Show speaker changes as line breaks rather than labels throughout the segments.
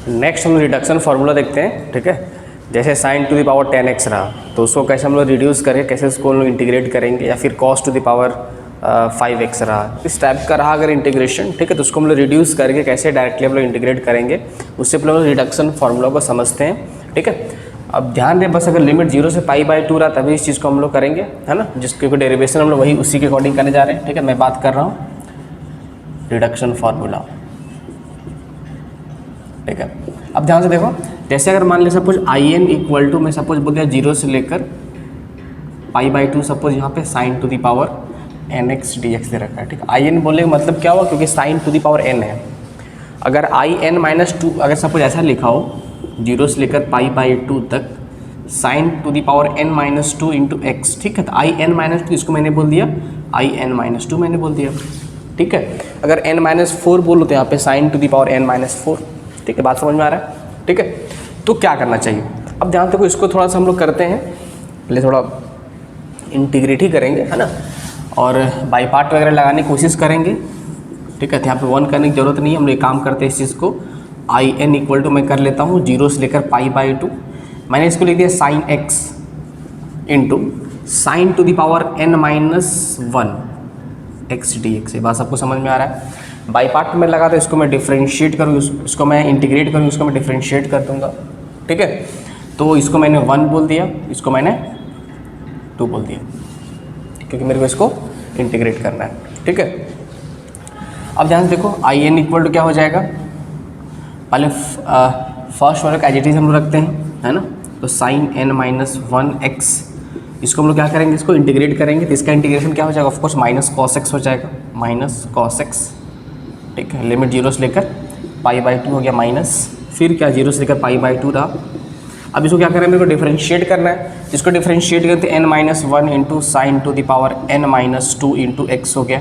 Next हम लोग reduction formula देखते हैं, ठीक है। जैसे sign to the power 10x रहा तो उसको कैसे हम लोग रिड्यूस करें, कैसे उसको हम लोग इंटीग्रेट करेंगे, या फिर cos two the power 5x रहा, इस टाइप का रहा अगर इंटीग्रेशन, ठीक है, तो उसको हम लोग रिड्यूस करके कैसे डायरेक्टली हम लोग इंटीग्रेट करेंगे, उससे हम लोग रिडक्शन फार्मूला को समझते हैं, ठीक है। अब ध्यान दें बस, अगर लिमिट 0 से π/2 रहा तभी इस चीज़ को हम लोग करेंगे, है ना, जिसके डेरिवेशन हम लोग वही उसी के अकॉर्डिंग करने जा रहे हैं, ठीक है। मैं बात कर रहा हूँ रिडक्शन फार्मूला, ठीक है। अब ध्यान से देखो, जैसे अगर मान लिया सपोज in इक्वल टू, मैं सपोज बोल दिया 0 से लेकर π/2, सपोज यहाँ पे sine to the power nx dx दे रखा है, ठीक है। in बोलने का मतलब क्या हुआ, क्योंकि sign to the power n है। अगर in-2 अगर सपोज ऐसा लिखा हो 0 से लेकर π/2 तक sine to the power n-2 into x, ठीक है, तो in-2 इसको मैंने बोल दिया in-2 मैंने बोल दिया, ठीक है। अगर n-4 बोलो तो यहाँ पे sine to the power n-4, ठीक है, बात समझ में आ रहा है, ठीक है। तो क्या करना चाहिए, अब ध्यान देखो, इसको थोड़ा सा हम लोग करते हैं, पहले थोड़ा इंटीग्रेट ही करेंगे, है ना, और बाई पार्ट वगैरह लगाने की कोशिश करेंगे, ठीक है। तो यहाँ पे 1 करने की जरूरत नहीं है, हम लोग एक काम करते हैं, इस चीज़ को in इक्वल टू मैं कर लेता हूँ 0 से लेकर π/2, मैंने इसको लिख दिया sine x into sine to the power n-1 x dx। ये बात सबको समझ में आ रहा है। बाई पार्ट में लगा तो इसको मैं डिफ्रेंशिएट करूँ, इसको मैं इंटीग्रेट करूँ, इसको मैं डिफ्रेंशिएट कर दूंगा, ठीक है। तो इसको मैंने 1 बोल दिया, इसको मैंने 2 बोल दिया, क्योंकि मेरे को इसको इंटीग्रेट करना है, ठीक है। अब ध्यान से देखो in इक्वल टू क्या हो जाएगा, पहले फर्स्ट वाले का एज हम लोग रखते हैं, है ना, तो साइन n-1x, इसको हम लोग क्या करेंगे, इसको इंटीग्रेट करेंगे, तो इसका इंटीग्रेशन क्या हो जाएगा, ऑफकोर्स माइनस कॉस एक्स हो जाएगा, माइनस कॉस एक्स, ठीक है। लिमिट 0 से लेकर π/2 हो गया माइनस, फिर क्या 0 से लेकर π/2 रहा। अब इसको क्या करें, मेरे को डिफरेंशिएट करना है, जिसको डिफरेंशिएट करते हैं n-1 into sine to the power n-2 into x हो गया।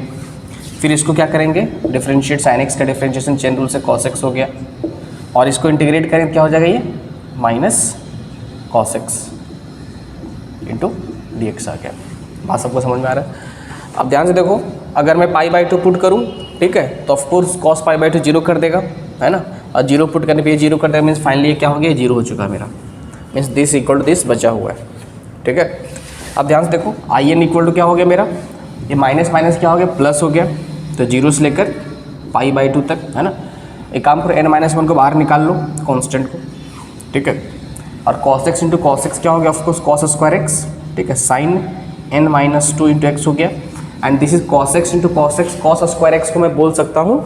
फिर इसको क्या करेंगे, डिफरेंशिएट साइन एक्स का डिफरेंशिएशन चेन रूल से कॉस एक्स हो गया, और इसको इंटीग्रेट करें क्या हो जाएगा, ये minus cos x into d x आ गया। बात सबको समझ में आ रहा है। अब ध्यान से देखो, अगर मैं π/2 पुट करूँ, ठीक है, तो ऑफकोर्स कॉस π/2 0 कर देगा, है ना, और 0 पुट करने पे ये 0 कर देगा, मीन्स फाइनली क्या हो गया, 0 हो चुका है मेरा, means this equal to this बचा हुआ है, ठीक है। अब ध्यान से देखो in इक्वल टू क्या हो गया मेरा, ये माइनस माइनस क्या हो गया, प्लस हो गया, तो 0 से लेकर π/2 तक, है ना। एक काम करो n-1 को बाहर निकाल लो, कांस्टेंट को, ठीक है, और cos x into cos x क्या हो गया, ऑफकोर्स cos स्क्वायर x, ठीक है, साइन n-2 इंटू एक्स हो गया, and this is cos x into cos x, cos square x को मैं बोल सकता हूँ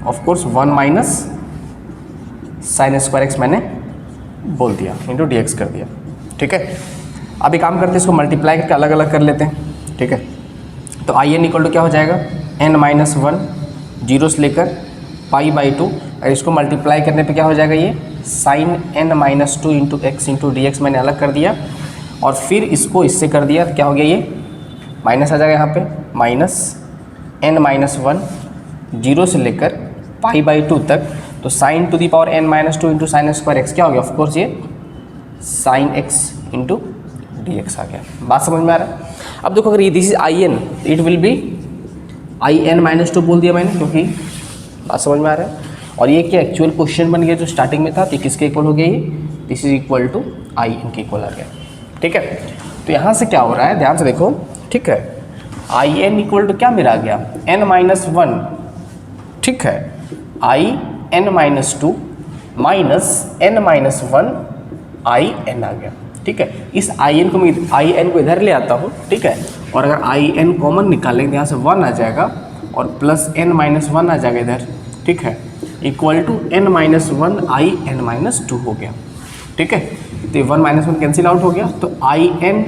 of course 1 minus sine square x मैंने बोल दिया इंटू डी एक्स कर दिया, ठीक है। अब एक काम करते हैं, इसको मल्टीप्लाई करके अलग अलग कर लेते हैं, ठीक है। तो in इक्वल टू क्या हो जाएगा, n-1 0 से लेकर π/2, और इसको मल्टीप्लाई करने पे क्या हो जाएगा, ये sine n-2 into x into d x मैंने अलग कर दिया, और फिर इसको इससे कर दिया, क्या हो गया, ये माइनस आ जाएगा यहाँ पे, माइनस n-1 0 से लेकर π/2 तक, तो sine to the power n-2 into sine square x क्या हो गया, ऑफकोर्स ये sine x into d x आ गया। बात समझ में आ रहा है। अब देखो, अगर ये this is in, it will B in-2 बोल दिया मैंने, क्योंकि बात समझ में आ रहा है। और ये क्या एक्चुअल क्वेश्चन बन गया जो स्टार्टिंग में था, तो किसके इक्वल हो गया, ये this is equal to in के इक्वल आ गया, ठीक है। तो यहाँ से क्या हो रहा है, ध्यान से देखो, ठीक है, in इक्वल टू क्या मेरा आ गया, n-1, ठीक है, in-2 माइनस n-1 in आ गया, ठीक है। इस in को इधर ले आता हूँ, ठीक है, और अगर in कॉमन निकालेंगे यहाँ से 1 आ जाएगा, और प्लस n-1 आ जाएगा इधर, ठीक है, इक्वल टू n-1 in-2 हो गया, ठीक है। तो 1 - 1 कैंसिल आउट हो गया, तो in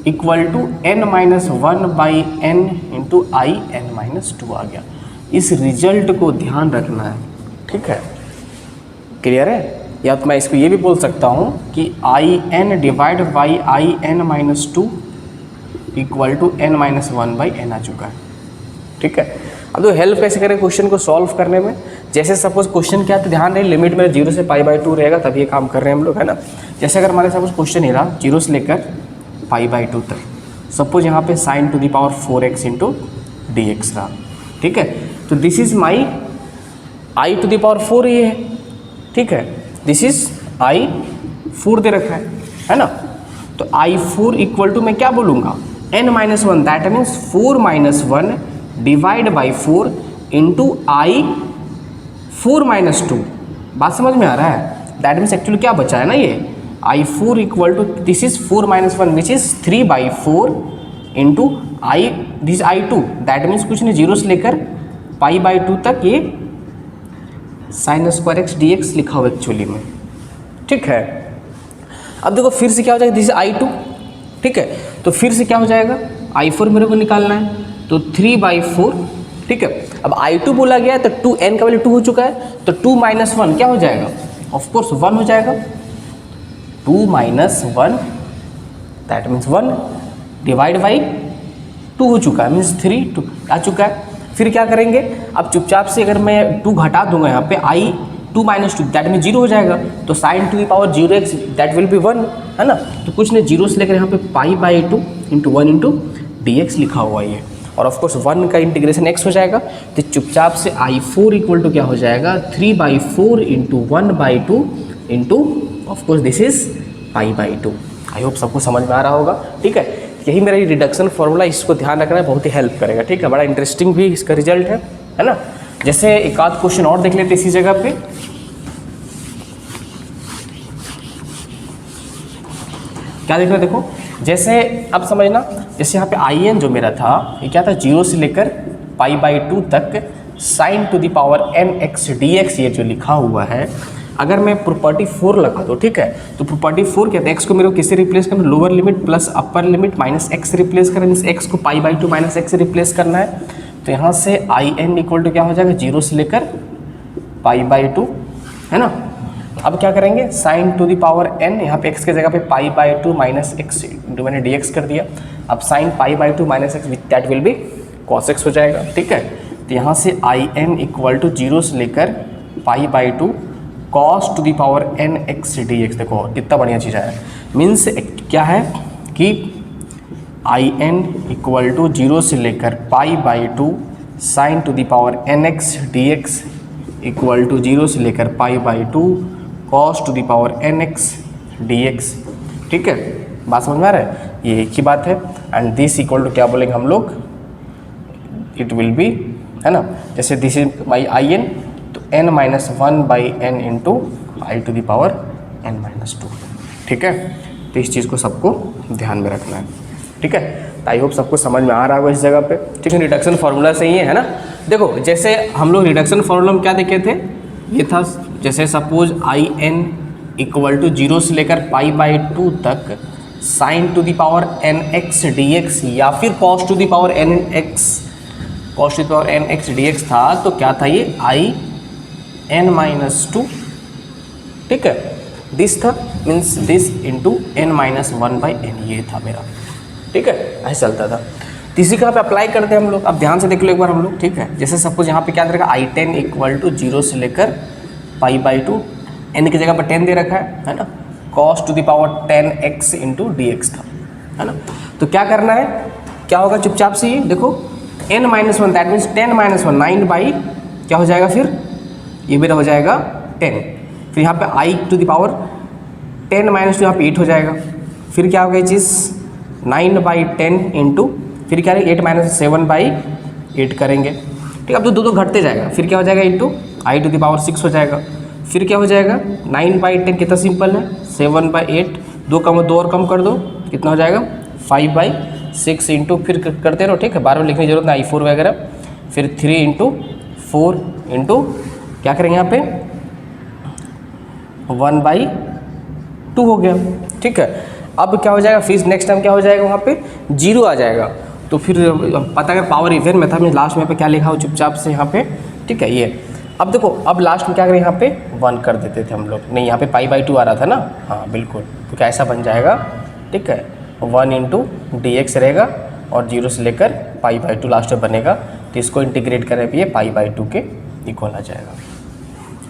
equal to n-1 by n into in-2 आ गया। इस रिजल्ट को ध्यान रखना है, ठीक है, क्लियर है। या तो मैं इसको ये भी बोल सकता हूँ कि in divide by in-2 equal to n-1 by n आ चुका है, ठीक है। अब तो हेल्प कैसे करें क्वेश्चन को सॉल्व करने में, जैसे सपोज क्वेश्चन क्या है, तो ध्यान रहे लिमिट में 0 से π/2 रहेगा, तभी ये काम कर रहे हैं हम लोग, है ना। जैसे अगर हमारे सपोज क्वेश्चन ही रहा 0 से लेकर π/2 तक, सपोज यहाँ पे sine to the power 4x into d x रहा, ठीक है। तो this is my I to the power 4 ये है, ठीक है, दिस इज I4 दे रखा है ना। तो I4 इक्वल टू मैं क्या बोलूँगा, n-1, that means 4 - 1 divide by 4 into I4 - 2। बात समझ में आ रहा है? दैट मीन्स एक्चुअली क्या बचा है ना, ये I4 equal to this is 4 - 1 which is 3/4 into this I2, that means कुछ नहीं, जीरो से लेकर π/2 तक ये sin² x dx लिखा हुआ एक्चुअली में, ठीक है। अब देखो फिर से क्या हो जाएगा, दिस I2, ठीक है, तो फिर से क्या हो जाएगा, I4 मेरे को निकालना है, तो 3/4, ठीक है। अब I2 बोला गया है तो 2, n का वैल्यू 2 हो चुका है, तो 2 - 1 क्या हो जाएगा, ऑफकोर्स 1 हो जाएगा। 2 - 1 दैट मीन्स 1 डिवाइड बाई 2 हो चुका है, मीन्स 3 2 आ चुका है। फिर क्या करेंगे, अब चुपचाप से अगर मैं 2 घटा दूंगा यहाँ पे, I2 - 2 दैट मीन 0 हो जाएगा, तो sin to the power 0x that will be 1, है ना। तो कुछ नहीं, 0 से लेकर यहाँ पे π/2 इंटू 1 इंटू dx लिखा हुआ है ये, और ऑफकोर्स 1 का इंटीग्रेशन x हो जाएगा, तो चुपचाप से I4 इक्वल टू क्या हो जाएगा, 3/4 into 1/2 into of course this is π/2। I hope सबको समझ में आ रहा होगा, ठीक है। यही मेरा रिडक्शन फॉर्मूला, इसको ध्यान रखना है, बहुत ही हेल्प करेगा, ठीक है। बड़ा इंटरेस्टिंग भी इसका रिजल्ट है ना। जैसे एक आध क्वेश्चन और देख लेते इसी जगह पे। क्या देख रहे हो, देखो जैसे अब समझना, जैसे यहाँ पे IN जो मेरा था ये क्या था, 0 से लेकर π/2 तक sin to the power nx dx ये जो लिखा हुआ है, अगर मैं प्रॉपर्टी 4 लगा दूँ, ठीक है, तो प्रॉपर्टी 4 कहते हैं x को मेरे को किससे रिप्लेस करना, lower limit plus upper limit minus x से रिप्लेस करना, मीन्स x को π/2 माइनस x से रिप्लेस करना है। तो यहाँ से IN इक्वल टू क्या हो जाएगा, 0 से लेकर π/2, है ना। अब क्या करेंगे, sine to the power n, यहाँ पे x के जगह पे π/2 माइनस x इंटू मैंने dx कर दिया। अब sine π/2 minus x that will be cos x हो जाएगा, ठीक है। तो यहाँ से IN इक्वल टू 0 से लेकर π/2 cos to the power nx dx। देखो कितना बढ़िया चीज़ है, मीन्स क्या है कि IN इक्वल टू 0 से लेकर π/2 sine to the power nx dx equal to 0 से लेकर π/2 cos to the power nx dx, ठीक है। बात समझ में आ रहा है, ये एक ही बात है। एंड दिस इक्वल टू क्या बोलेंगे हम लोग, इट विल बी, है ना, जैसे दिस इज माई IN, तो n-1/n into I to the power n-2, ठीक है। तो इस चीज़ को सबको ध्यान में रखना है, ठीक है। तो आई होप सबको समझ में आ रहा होगा इस जगह पे, ठीक है। रिडक्शन फार्मूला से ही है ना। देखो जैसे हम लोग रिडक्शन फार्मूला में क्या देखे थे, ये था जैसे सपोज IN इक्वल टू 0 से लेकर π/2 तक sine to the power nx dx या फिर cos to the power nx dx था, तो क्या था ये IN-2, ठीक है। दिस था मीन्स दिस इंटू n-1/n, ये था मेरा, ठीक है। ऐसे चलता था। इसी का पे अप्लाई करते हैं हम लोग। अब ध्यान से देख लो एक बार हम लोग, ठीक है। जैसे सपोज यहाँ पे क्या दे रखा, I10 इक्वल टू 0 से लेकर π/2, n की जगह पर 10 दे रखा है ना, cos to the power 10x into dx था, है ना। तो क्या करना है, क्या होगा, चुपचाप से ये देखो n-1 दैट मीन्स 10-1 9 बाई क्या हो जाएगा, फिर ये मेरा हो जाएगा 10, फिर यहाँ पे I टू द पावर 10-2 यहाँ पे 8 हो जाएगा, फिर क्या होगा ये चीज़ 9/10 इंटू फिर क्या है 8-7/8 करेंगे, ठीक है। अब तो दो घटते जाएगा, फिर क्या हो जाएगा into I to the power 6 हो जाएगा, फिर क्या हो जाएगा 9/10, कितना सिंपल है 7/8, 2 कम 2 और कम कर दो, कितना हो जाएगा 5/6 इंटू फिर करते रहो, ठीक है। बार बार लिखने की जरूरत नहीं, I4 वगैरह, फिर 3 इंटू 4 इंटू क्या करेंगे यहाँ पे 1/2 हो गया, ठीक है। अब क्या हो जाएगा, फिर नेक्स्ट टाइम क्या हो जाएगा, वहाँ पे 0 आ जाएगा। तो फिर पता अगर पावर इवन में था, मैं लास्ट में पे क्या लिखा हो चुपचाप से यहाँ पे, ठीक है। ये अब देखो, अब लास्ट में क्या करें, यहाँ पे 1 कर देते थे हम लोग, नहीं यहाँ पे π/2 आ रहा था ना, हाँ बिल्कुल, तो क्या ऐसा बन जाएगा, ठीक है। 1 इंटू dx रहेगा और 0 से लेकर π/2 लास्ट में बनेगा, तो इसको इंटीग्रेट करें ये π/2 के इक्वल आ जाएगा,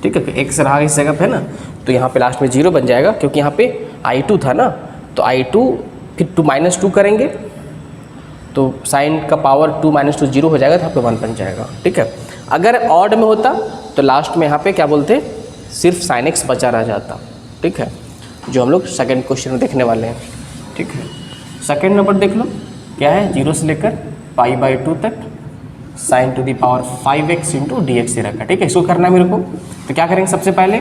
ठीक है। x रहा इस जगह पे ना, तो यहाँ पे लास्ट में 0 बन जाएगा, क्योंकि यहाँ पे I2 था ना, तो I2 फिर 2 करेंगे, तो साइन का पावर 2 - 2 0 हो जाएगा, तो यहाँ पे 1 बन जाएगा, ठीक है। अगर ऑड में होता तो लास्ट में यहाँ पे क्या बोलते, सिर्फ साइन एक्स बचा रह जाता, ठीक है, जो हम लोग सेकेंड क्वेश्चन में देखने वाले हैं, ठीक है। सेकेंड नंबर देख लो क्या है, 0 से लेकर π/2 तक sin to the power 5x into d x दे रखा है, ठीक है। इसको करना है मेरे को, तो क्या करेंगे, सबसे पहले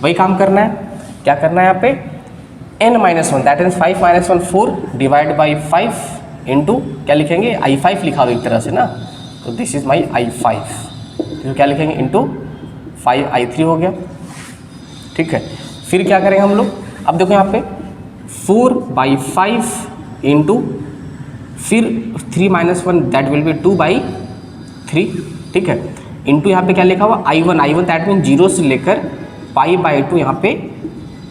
वही काम करना है, क्या करना है यहाँ पे n-1 that is 5 - 1 4 divide by 5 into क्या लिखेंगे, I5 लिखा दो एक तरह से ना, तो दिस इज माई I5, तो क्या लिखेंगे इंटू 5I3 हो गया, ठीक है। फिर क्या करेंगे हम लोग, अब देखो यहाँ पे 4/5 इंटू फिर 3 - 1 दैट विल बी 2/3, ठीक है, इंटू यहाँ पे क्या लिखा हुआ I1 दैट मीन 0 से लेकर π/2 यहाँ पे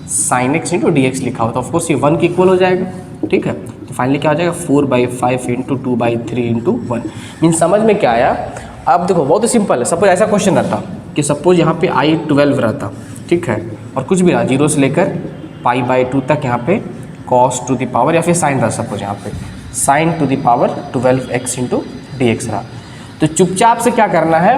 sin x into d x लिखा हुआ, तो ऑफकोर्स ये 1 के इक्वल हो जाएगा, ठीक है। तो फाइनली क्या हो जाएगा 4/5 इंटू 2/3 इंटू 1। मीन समझ में क्या आया। अब देखो बहुत ही सिंपल है, सपोज ऐसा क्वेश्चन रहता कि सपोज यहाँ पे I12 रहता, ठीक है, और कुछ भी रहा 0 से लेकर π/2 तक यहाँ पे cos टू दी पावर या फिर साइन रहा, सपोज यहाँ पे sin to the power 12x into d x रहा, तो चुपचाप से क्या करना है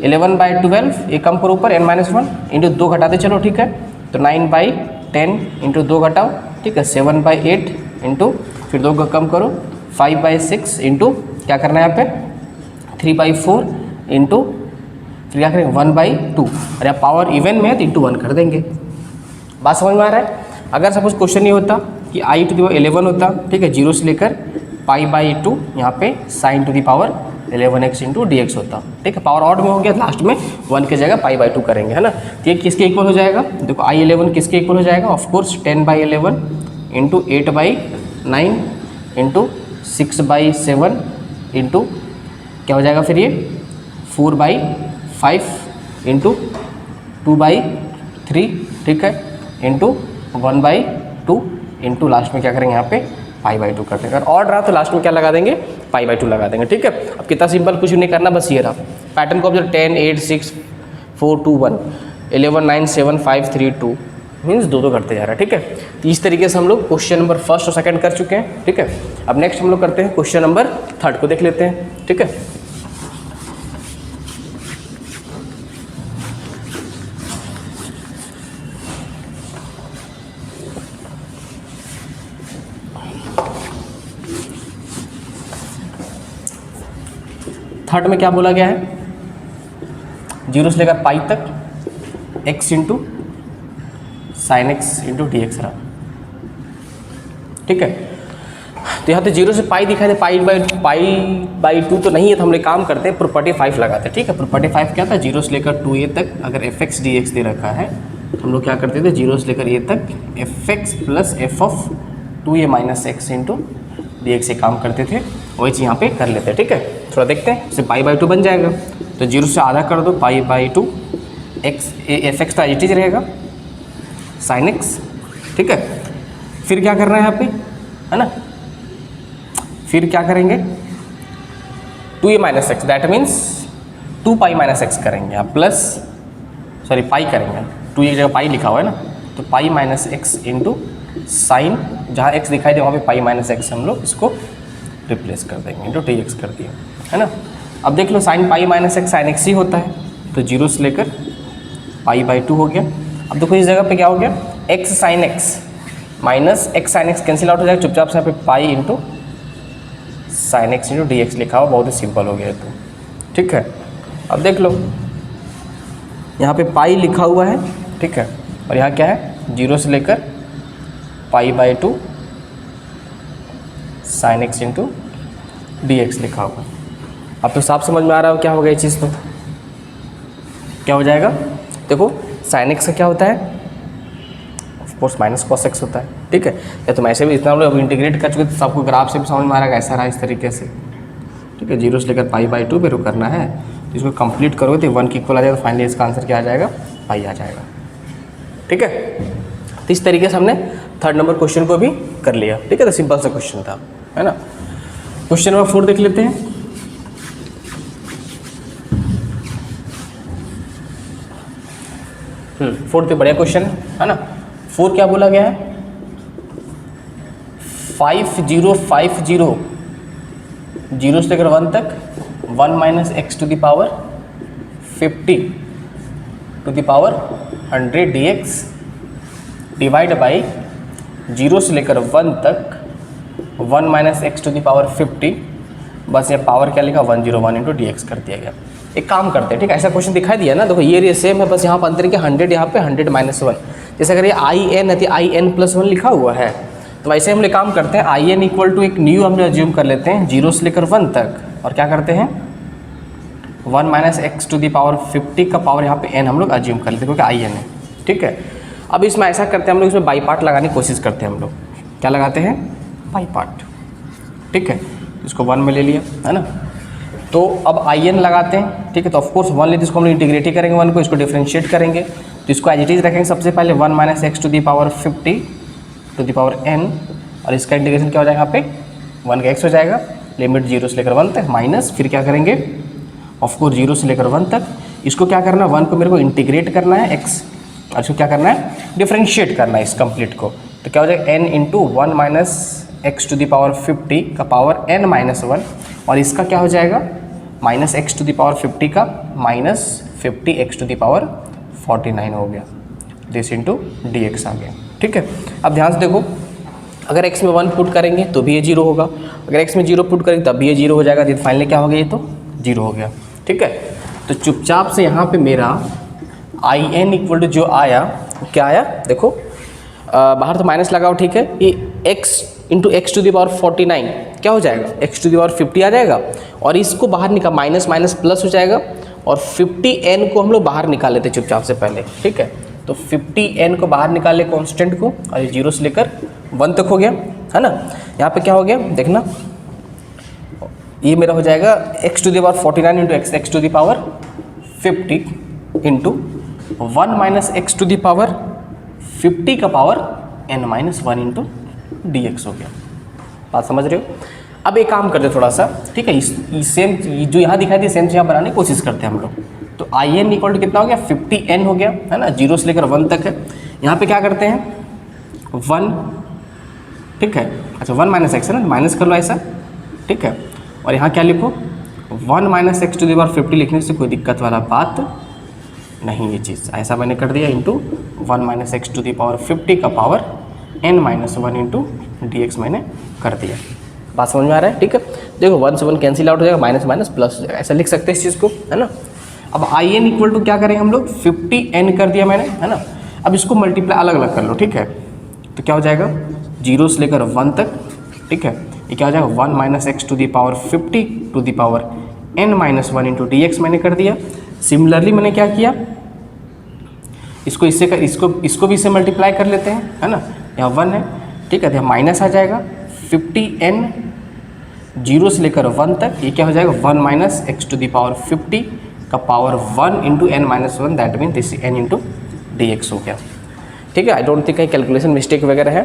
11/12 ये कम करो ऊपर n-1 इंटू 2 घटाते चलो, ठीक है, तो 9/10 इंटू 2 घटाओ, ठीक है, 7/8 इंटू फिर 2 कम करो 5/6 इंटू क्या करना है यहाँ पे 3/4 इंटू फिर क्या करेंगे 1/2, और यहाँ पावर इवन में है तो इंटू 1 कर देंगे। बात समझ में आ रहा है। अगर सपोज क्वेश्चन ये होता कि I टू दी पावर 11 होता, ठीक है, 0 से लेकर π/2 यहाँ पे sin to the power 11x into d x होता, ठीक है, पावर ऑड में हो गया, लास्ट में 1 की जगह π/2 करेंगे, है ना। तो ये किसके इक्वल हो जाएगा, देखो I11 किसके इक्वल हो जाएगा, ऑफकोर्स 10/11 इंटू 8/9 इंटू 6/7 इंटू क्या हो जाएगा फिर ये 4/5 इंटू 2/3, ठीक है, इंटू 1/2 इंटू लास्ट में क्या करेंगे यहाँ पे π/2 कर देंगे। अगर ऑड रहा तो लास्ट में क्या लगा देंगे π/2 लगा देंगे, ठीक है। अब कितना सिंपल, कुछ नहीं करना, बस ये रहा पैटर्न को ऑब्जर्व 10 8 6 4 2 1 11 9 7 5 3 2 मीन्स 2 घटते जा रहा है, ठीक है। तो इस तरीके से हम लोग क्वेश्चन नंबर फर्स्ट और सेकंड कर चुके हैं, ठीक है। अब नेक्स्ट हम लोग करते हैं क्वेश्चन नंबर थर्ड को देख लेते हैं, ठीक है। थर्ड में क्या बोला गया है 0 से लेकर पाई तक x into sine x into d x रहा, ठीक है। तो यहाँ तो 0 से पाई दिखाई दे, π/2 तो नहीं है, तो हम लोग काम करते हैं प्रॉपर्टी 5 लगाते हैं, ठीक है। प्रॉपर्टी 5 क्या था, 0 से लेकर 2a तक अगर fx dx दे रखा है तो हम लोग क्या करते थे 0 से लेकर a तक fx plus f of 2a - x into d x से काम करते थे, वही चीज़ यहाँ पे कर लेते हैं, ठीक है। थोड़ा देखते हैं, इससे π/2 बन जाएगा, तो 0 से आधा कर दो π/2 एफ एक्स तो एच रहेगा साइन एक्स, ठीक है। फिर क्या करना है यहाँ पे, है ना, फिर क्या करेंगे 2a - x that means 2π - x करेंगे आप, प्लस सॉरी पाई करेंगे, 2 एक जगह पाई लिखा हुआ है ना, तो π - x इंटू साइन जहाँ x दिखाई दे वहाँ पे π - x हम लोग इसको रिप्लेस कर देंगे, इंटू डी एक्स कर दिया, है ना। अब देख लो साइन π - x साइन x ही होता है, तो 0 से लेकर π/2 हो गया। अब देखो इस जगह पे क्या हो गया x sine x minus x sine x cancel out हो जाएगा, चुपचाप से यहाँ पे pi into sine x into d x लिखा हुआ, बहुत ही सिंपल हो गया तो, ठीक है। अब देख लो यहाँ पे पाई लिखा हुआ है, ठीक है, और यहाँ क्या है 0 से लेकर π/2 sine x into d x लिखा हुआ। अब तो साफ समझ में आ रहा है क्या होगा ये चीज़, तो क्या हो जाएगा, देखो साइन एक्स का क्या होता है ऑफकोर्स माइनस कॉस एक्स होता है, ठीक है। या तो मैं ऐसे भी इतना लोग अब इंटीग्रेट कर चुके तो सबको ग्राफ से भी समझ में आ रहा है ऐसा रहा इस तरीके से, ठीक है। 0 से लेकर π/2 पे करना है, तो इसको कंप्लीट करोगे तो 1 की इक्वल आ जाएगा, तो फाइनली इसका आंसर क्या आ जाएगा पाई आ जाएगा, ठीक है। तो इस तरीके से हमने थर्ड नंबर क्वेश्चन को भी कर लिया, ठीक है। तो सिंपल सा क्वेश्चन था, है ना। क्वेश्चन नंबर 4 देख लेते हैं। फोर्थ बढ़िया क्वेश्चन है ना। 4 क्या बोला गया है 5050 0 से लेकर 1 तक 1 - x to the power 50 to the power 100 dx divide by 0 से लेकर 1 तक 1 minus x to the power 50, बस ये पावर क्या लिखा 101 इंटू डी एक्स कर दिया गया। एक काम करते हैं, ठीक है, ऐसा क्वेश्चन दिखाई दिया ना, देखो ये सेम है, बस यहाँ पर अंतर है कि 100 यहाँ पे 100 माइनस 1, जैसे अगर ये आई एन है तो आई एन प्लस 1 लिखा हुआ है, तो वैसे हम लोग काम करते हैं आई एन इक्वल टू एक न्यू हम लोग एज्यूम कर लेते हैं 0 से लेकर 1 तक, और क्या करते हैं 1 minus x to the power 50 का पावर यहाँ पे n हम लोग एज्यूम कर लेते हैं, क्योंकि आई एन है, ठीक है। अब इसमें ऐसा करते हैं हम लोग, इसमें बाई पार्ट लगाने की कोशिश करते हैं हम लोग, क्या लगाते हैं बाई पार्ट, ठीक है, इसको 1 में ले लिया है ना, तो अब आई एन लगाते हैं, ठीक है, तो ऑफकोर्स 1 लेते इसको हम लोग इंटीग्रेट ही करेंगे 1 को, इसको डिफ्रेंशिएट करेंगे, तो इसको एज इट इज रखेंगे सबसे पहले 1 minus x to the power 50 to the power n, और इसका इंटीग्रेशन क्या हो जाएगा यहाँ पे 1 का x हो जाएगा, लिमिट 0 से लेकर 1 तक, माइनस फिर क्या करेंगे ऑफकोर्स 0 से लेकर 1 तक, इसको क्या करना है 1 को मेरे को इंटीग्रेट करना है x, और इसको क्या करना है डिफ्रेंशिएट करना है इस कंप्लीट को, तो क्या हो जाएगा n into 1 minus x to the power 50 का पावर n माइनस 1, और इसका क्या हो जाएगा minus x to the power 50 का minus 50 x to the power 49 हो गया, दिस इंटू डी एक्स आ गया, ठीक है। अब ध्यान से देखो, अगर x में 1 पुट करेंगे तो भी ये 0 होगा, अगर x में 0 पुट करेंगे तब भी ये 0 हो जाएगा, तो फाइनली क्या हो गया, ये तो 0 हो गया, ठीक है। तो चुपचाप से यहाँ पे मेरा आई एन इक्वल टू जो आया क्या आया, देखो बाहर तो माइनस लगाओ, ठीक है, ये x into x to the power 49 क्या हो जाएगा x टू द पावर 50 आ जाएगा, और इसको बाहर निकाल माइनस माइनस प्लस हो जाएगा, और 50n को हम लोग बाहर निकाल लेते चुपचाप से पहले, ठीक है, तो 50n को बाहर निकाल ले कॉन्स्टेंट को, और ये 0 से लेकर 1 तक हो गया है ना। यहाँ पे क्या हो गया देखना, ये मेरा हो जाएगा x to the power 49 into x to the power 50 into 1 minus x to the power 50 का power n minus 1 into d x हो गया, बात समझ रहे हो। अब एक काम करते थोड़ा सा, ठीक है, इस सेम जो यहाँ दिखाई दी सेम यहाँ बनाने की कोशिश करते हैं हम लोग, तो आई एन इक्वल टू कितना हो गया 50n हो गया है ना, 0 से लेकर 1 तक है, यहाँ पे क्या करते हैं 1, ठीक है, अच्छा 1 माइनस एक्स है ना, माइनस कर लो ऐसा, ठीक है, और यहाँ क्या लिखो 1 minus x to the power 50 लिखने से कोई दिक्कत वाला बात नहीं, ये चीज़ ऐसा मैंने कर दिया, into 1 minus x to the power 50 का power n minus 1 into d x मैंने कर दिया, बात समझ में आ रहा है, ठीक है। देखो 1 से 1 कैंसिल आउट हो जाएगा, माइनस माइनस प्लस हो जाएगा, ऐसा लिख सकते हैं इस चीज़ को, है ना। अब आई एन इक्वल टू क्या करेंगे हम लोग 50n कर दिया मैंने, है ना, अब इसको मल्टीप्लाई अलग अलग कर लो, ठीक है, तो क्या हो जाएगा 0 से लेकर 1 तक, ठीक है, ये क्या हो जाएगा 1 minus x to the power 50 to the power n minus 1 into d x मैंने कर दिया। सिमिलरली मैंने क्या किया, इसको इससे कर, इसको भी इससे मल्टीप्लाई कर लेते हैं, है ना, यहाँ 1 है, ठीक है, तो यहाँ माइनस आ जाएगा 50n 0 से लेकर 1 तक, ये क्या हो जाएगा 1 minus x to the power 50 का power 1 into n minus 1, that mean this n into d x हो गया, ठीक है। आई डोंट थिंक कहीं कैलकुलेशन मिस्टेक वगैरह है,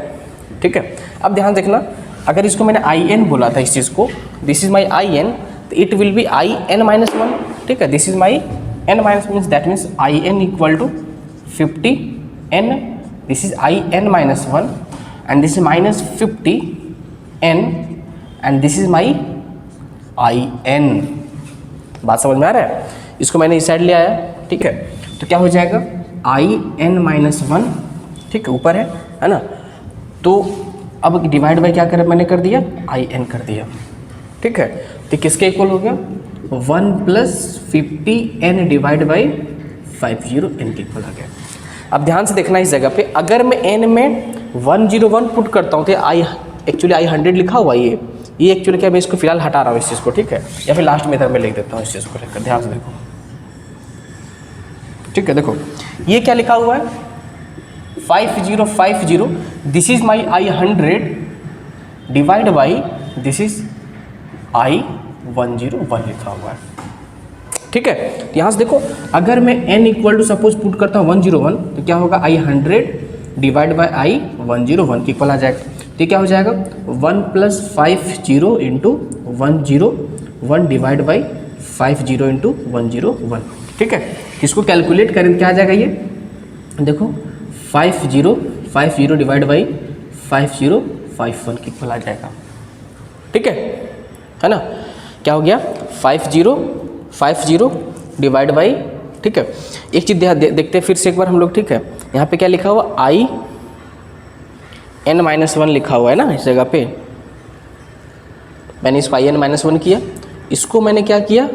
ठीक है। अब ध्यान देखना, अगर इसको मैंने आई एन बोला था इस चीज़ को, this is my I n, तो it will be I n minus 1, ठीक है, this is my n minus means that means I n equal to 50n, this is I n minus 1 and this is minus 50n and this is my I n, बात समझ में आ रहा है। इसको मैंने इस साइड ले आया, ठीक है, तो क्या हो जाएगा आई एन माइनस 1, ठीक है, ऊपर है ना, तो अब डिवाइड बाई क्या कर मैंने कर दिया आई एन कर दिया, ठीक है, तो किसके इक्वल हो गया 1 plus 50n divide by 50 n के इक्वल आ गया। अब ध्यान से देखना इस जगह पे, अगर मैं n में 101 पुट करता हूँ तो आई एक्चुअली आई 100 लिखा हुआ ये एक्चुअली क्या, मैं इसको फिलहाल हटा रहा हूँ इस चीज़ को, ठीक है, या फिर लास्ट मेथड में लिख देता हूँ इस चीज़ को लेकर, ध्यान से देखो, ठीक है, देखो ये क्या लिखा हुआ है 5050, this is my I 100 divide by this is आई 101 लिखा हुआ है, ठीक है। तो यहाँ से देखो, अगर मैं n equal to suppose put करता हूँ 101, तो क्या होगा आई 100 डिवाइड बाई आई 101 के इक्वल आ जाएगा, तो क्या हो जाएगा 1 plus 50 into 101 divide by 50 into 101, ठीक है। इसको कैलकुलेट करें क्या आ जाएगा, ये देखो 50 डिवाइड बाई 5051 के इक्वल आ जाएगा, ठीक है ना। क्या हो गया 50 डिवाइड बाई ठीक है। एक चीज़ देखते हैं फिर से एक बार हम लोग, ठीक है। यहाँ पे क्या लिखा हुआ, आई एन माइनस वन लिखा हुआ है ना इस जगह पे। मैंने इसको आई एन माइनस वन किया, इसको मैंने क्या किया,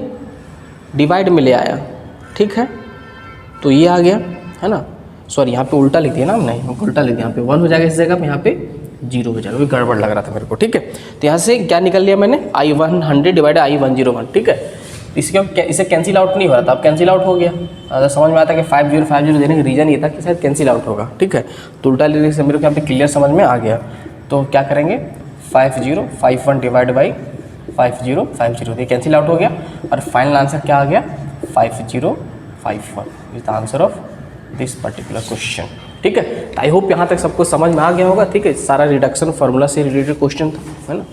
डिवाइड में ले आया, ठीक है। तो ये आ गया, है ना। सॉरी यहाँ पे उल्टा लिख दिया ना हमने, उल्टा लिख दिया। यहाँ पे 1 हो जाएगा इस जगह पे, यहाँ पे 0 हो जाएगा, कोई गड़बड़ लग रहा था मेरे को, ठीक है। तो यहाँ से क्या निकल लिया मैंने, I100 डिवाइड I101, ठीक है। इसे कैंसिल आउट नहीं हो रहा था, अब कैंसिल आउट हो गया। अगर समझ में आता है कि 5050 देने का रीज़न ये था कि शायद कैंसिल आउट होगा, ठीक है। तो उल्टा लिखने से मेरे को यहाँ पे क्लियर समझ में आ गया। तो क्या करेंगे, 5051 डिवाइड बाई 5050, ये कैंसिल आउट हो गया और फाइनल आंसर क्या आ गया, 5051 is the answer of this particular question, ठीक है। आई होप यहाँ तक सबको समझ में आ गया होगा, ठीक है। सारा रिडक्शन फार्मूला से रिलेटेड क्वेश्चन था, है ना।